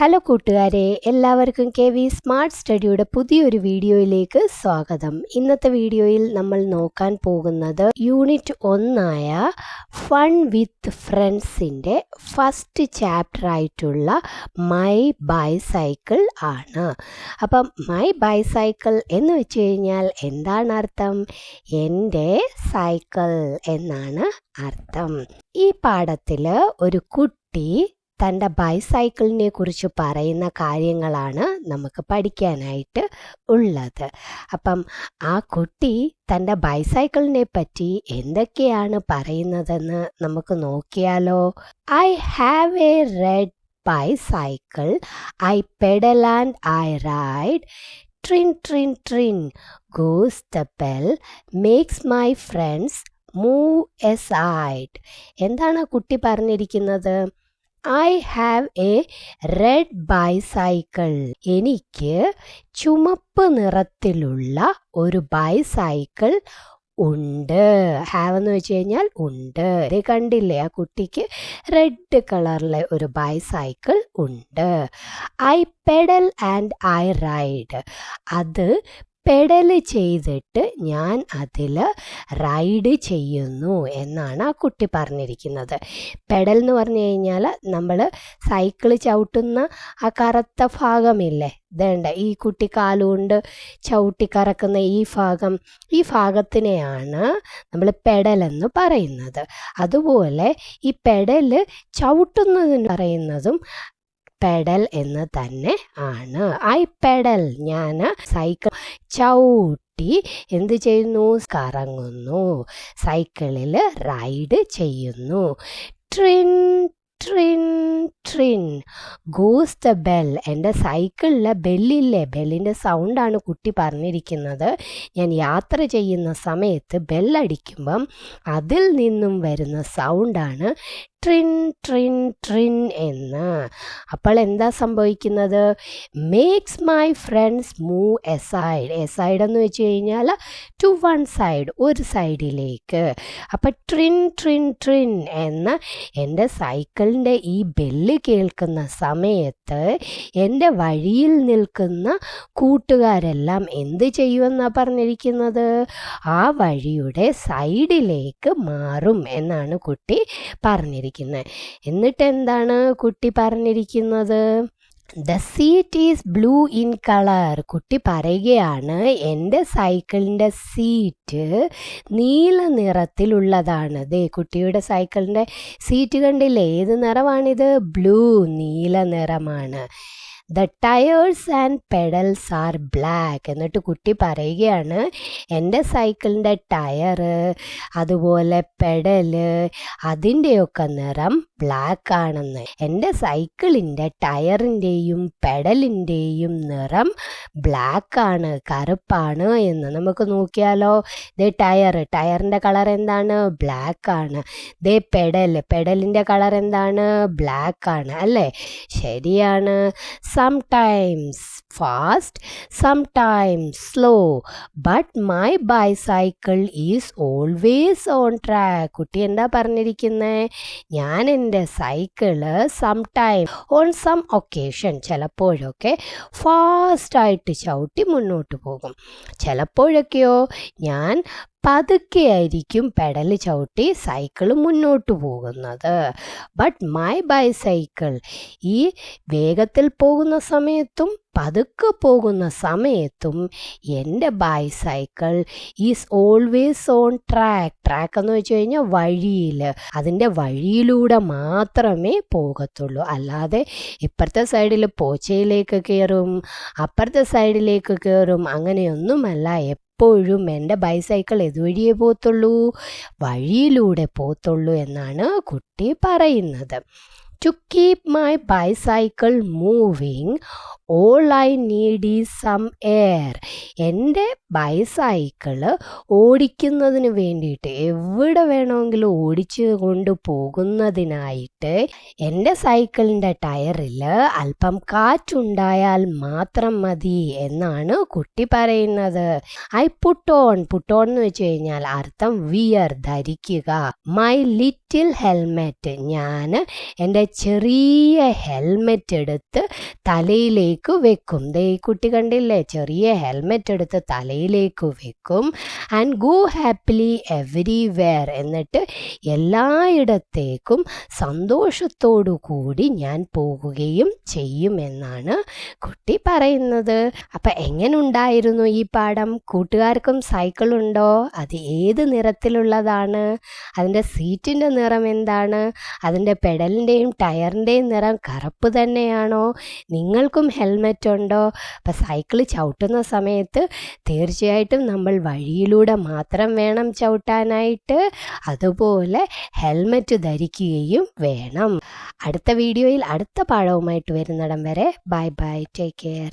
Hello കൂട്ടുകാരെ, എല്ലാവർക്കും K V. Smart സ്റ്റഡിയുടെ പുതിയൊരു വീഡിയോയിലേക്ക് സ്വാഗതം. ഇന്നത്തെ വീഡിയോയിൽ നമ്മൾ നോക്കാൻ പോകുന്നത് യൂണിറ്റ് 1 ഫൺ വിത്ത് ഫ്രണ്ട്സിൻ്റെ ഫസ്റ്റ് ചാപ്റ്റർ ആയിട്ടുള്ള മൈ ബൈസൈക്കിൾ ആണ്. അപ്പം മൈ ബൈസൈക്കിൾ എന്ന് വെച്ച് കഴിഞ്ഞാൽ എന്താണ് അർത്ഥം? എൻ്റെ സൈക്കിൾ എന്നാണ് അർത്ഥം. ഈ പാഠത്തിൽ ഒരു കുട്ടി തൻ്റെ ബൈസൈക്കിളിനെ കുറിച്ച് പറയുന്ന കാര്യങ്ങളാണ് നമുക്ക് പഠിക്കാനായിട്ട് ഉള്ളത്. അപ്പം ആ കുട്ടി തൻ്റെ ബൈസൈക്കിളിനെ പറ്റി എന്തൊക്കെയാണ് പറയുന്നതെന്ന് നമുക്ക് നോക്കിയാലോ. I have a red bicycle, I pedal and I ride, tring tring tring goes the bell, makes my friends move aside. എന്താണ് ആ കുട്ടി പറഞ്ഞിരിക്കുന്നത്? I have a red bicycle. എനിക്ക് ചുമപ്പ് നിറത്തിലുള്ള ഒരു ബൈസൈക്കിൾ ഉണ്ട്. ഹാവ് എന്ന് വെച്ച് കഴിഞ്ഞാൽ ഉണ്ട്. ഇത് കണ്ടില്ലേ, ആ കുട്ടിക്ക് റെഡ് കളറിലെ ഒരു ബൈസൈക്കിൾ ഉണ്ട്. I pedal and I ride. അത് പെഡൽ ചെയ്തിട്ട് ഞാൻ അതിൽ റൈഡ് ചെയ്യുന്നു എന്നാണ് ആ കുട്ടി പറഞ്ഞിരിക്കുന്നത്. പെഡൽ എന്ന് പറഞ്ഞു കഴിഞ്ഞാൽ നമ്മൾ സൈക്കിൾ ചവിട്ടുന്ന ആ കറുത്ത ഭാഗമില്ലേ, ഇതേണ്ട ഈ കുട്ടി കാലുകൊണ്ട് ചവിട്ടി കറക്കുന്ന ഈ ഭാഗത്തിനെയാണ് നമ്മൾ പെഡലെന്ന് പറയുന്നത്. അതുപോലെ ഈ പെഡൽ ചവിട്ടുന്നതിന് പറയുന്നതും പെഡൽ എന്ന് തന്നെ ആണ്. ഐ പെഡൽ, ഞാൻ സൈക്കിൾ ചവിട്ടി എന്ത് ചെയ്യുന്നു? കറങ്ങുന്നു, സൈക്കിളിൽ റൈഡ് ചെയ്യുന്നു. ട്രിൻ tring tring goes the bell. എൻ്റെ സൈക്കിളിലെ ബെല്ലില്ലേ, ബെല്ലിൻ്റെ സൗണ്ടാണ് കുട്ടി പറഞ്ഞിരിക്കുന്നത്. ഞാൻ യാത്ര ചെയ്യുന്ന സമയത്ത് ബെല്ലടിക്കുമ്പം അതിൽ നിന്നും വരുന്ന സൗണ്ടാണ് ട്രിൻ ട്രിൻ ട്രിൻ എന്ന്. അപ്പോൾ എന്താ സംഭവിക്കുന്നത്? Makes my friends move aside. Aside എന്ന് വെച്ച് കഴിഞ്ഞാൽ ടു വൺ സൈഡ്, ഒരു സൈഡിലേക്ക്. അപ്പം ട്രിൻ ട്രിൻ ട്രിൻ എന്ന എൻ്റെ സൈക്കിളിൻ്റെ ഈ ബെല്ല് കേൾക്കുന്ന സമയത്ത് എൻ്റെ വഴിയിൽ നിൽക്കുന്ന കൂട്ടുകാരെല്ലാം എന്ത് ചെയ്യുമെന്നാണ് പറഞ്ഞിരിക്കുന്നത്? ആ വഴിയുടെ സൈഡിലേക്ക് മാറും എന്നാണ് കുട്ടി പറഞ്ഞിരിക്കുന്നത്. എന്നിട്ട് എന്താണ് കുട്ടി പറഞ്ഞിരിക്കുന്നത്? The seat is blue in colour. കുട്ടി പറയുകയാണ് എൻ്റെ സൈക്കിളിൻ്റെ സീറ്റ് നീല നിറത്തിലുള്ളതാണ്. ദേ കുട്ടിയുടെ സൈക്കിളിൻ്റെ സീറ്റ് കണ്ടില്ലേ, ഏത് നിറമാണിത്? ബ്ലൂ, നീല നിറമാണ്. The tyres and pedals are black. എന്നിട്ട് കുട്ടി പറയുകയാണ് എൻ്റെ സൈക്കിളിൻ്റെ ടയറ് അതുപോലെ പെഡല് അതിൻ്റെയൊക്കെ നിറം ബ്ലാക്ക് ആണെന്ന്. എൻ്റെ സൈക്കിളിൻ്റെ ടയറിൻ്റെയും പെഡലിൻ്റെയും നിറം ബ്ലാക്ക് ആണ്, കറുപ്പാണ് എന്ന്. നമുക്ക് നോക്കിയാലോ. ദേ ടയറിൻ്റെ കളർ എന്താണ്? ബ്ലാക്ക് ആണ്. ദേ പെഡലിൻ്റെ കളർ എന്താണ്? ബ്ലാക്ക് ആണ് അല്ലേ? ശരിയാണ്. Sometimes fast, sometimes slow, but my bicycle is always on track. കുട്ടി എന്താ പറഞ്ഞിരിക്കുന്നത്? ഞാൻ എൻ്റെ സൈക്കിള് ഓൺ സം ഒക്കേഷൻ, ചിലപ്പോഴൊക്കെ ഫാസ്റ്റായിട്ട് ചവിട്ടി മുന്നോട്ട് പോകും. ചിലപ്പോഴൊക്കെയോ ഞാൻ പതുക്കെ ആയിരിക്കും പെഡൽ ചവിട്ടി സൈക്കിൾ മുന്നോട്ട് പോകുന്നത്. ബട്ട് മൈ ബൈസൈക്കിൾ, ഈ വേഗത്തിൽ പോകുന്ന സമയത്തും പതുക്കെ പോകുന്ന സമയത്തും എൻ്റെ bicycle is always on track. Track എന്ന് വെച്ച് കഴിഞ്ഞാൽ വഴിയിൽ, അതിൻ്റെ വഴിയിലൂടെ മാത്രമേ പോകത്തുള്ളൂ. അല്ലാതെ ഇപ്പുറത്തെ സൈഡിൽ പോച്ചയിലേക്ക് കയറും അപ്പുറത്തെ സൈഡിലേക്ക് കയറും അങ്ങനെയൊന്നുമല്ല. എപ്പോഴും എൻ്റെ ബൈസൈക്കിൾ ഏതുവഴിയേ പോകത്തുള്ളൂ? വഴിയിലൂടെ പോകത്തുള്ളൂ എന്നാണ് കുട്ടി പറയുന്നത്. To keep my bicycle moving, all I need is some air. എൻ്റെ ബൈസൈക്കിള് ഓടിക്കുന്നതിന് വേണ്ടിയിട്ട് എവിടെ വേണമെങ്കിലും ഓടിച്ചു കൊണ്ട് പോകുന്നതിനായിട്ട് എൻ്റെ സൈക്കിളിൻ്റെ ടയറിൽ അല്പം കാറ്റുണ്ടായാൽ മാത്രം മതി എന്നാണ് കുട്ടി പറയുന്നത്. ഐ പുട്ട് ഓൺ എന്ന് വെച്ച് കഴിഞ്ഞാൽ അർത്ഥം വിയർ, ധരിക്കുക. മൈ ലിറ്റിൽ ഹെൽമെറ്റ്, ഞാൻ എൻ്റെ ചെറിയ ഹെൽമെറ്റ് എടുത്ത് തലയിലേക്ക് വെക്കും. ദേ ഈ കുട്ടി കണ്ടില്ലേ, ചെറിയ ഹെൽമെറ്റ് എടുത്ത് തലയിലേക്ക് വെക്കും. ആൻഡ് ഗോ ഹാപ്പിലി എവരിവെയർ, എന്നിട്ട് എല്ലായിടത്തേക്കും സന്തോഷത്തോടു കൂടി ഞാൻ പോകുകയും ചെയ്യുമെന്നാണ് കുട്ടി പറയുന്നത്. അപ്പം എങ്ങനെയുണ്ടായിരുന്നു ഈ പാഠം? കൂട്ടുകാർക്കും സൈക്കിൾ ഉണ്ടോ? അത് ഏത് നിറത്തിലുള്ളതാണ്? അതിൻ്റെ സീറ്റിൻ്റെ നിറം എന്താണ്? അതിൻ്റെ പെഡലിൻ്റെയും ടയറിൻ്റെയും നിറം കറുപ്പ് തന്നെയാണോ? നിങ്ങൾക്കും ഹെൽമെറ്റ് ഉണ്ടോ? അപ്പം സൈക്കിൾ ചവിട്ടുന്ന സമയത്ത് തീർച്ചയായിട്ടും നമ്മൾ വഴിയിലൂടെ മാത്രം വേണം ചവിട്ടാനായിട്ട്. അതുപോലെ ഹെൽമെറ്റ് ധരിക്കുകയും വേണം. അടുത്ത വീഡിയോയിൽ അടുത്ത പാഠവുമായിട്ട് വരുന്നിടം വരെ ബൈ ബൈ, ടേക്ക് കെയർ.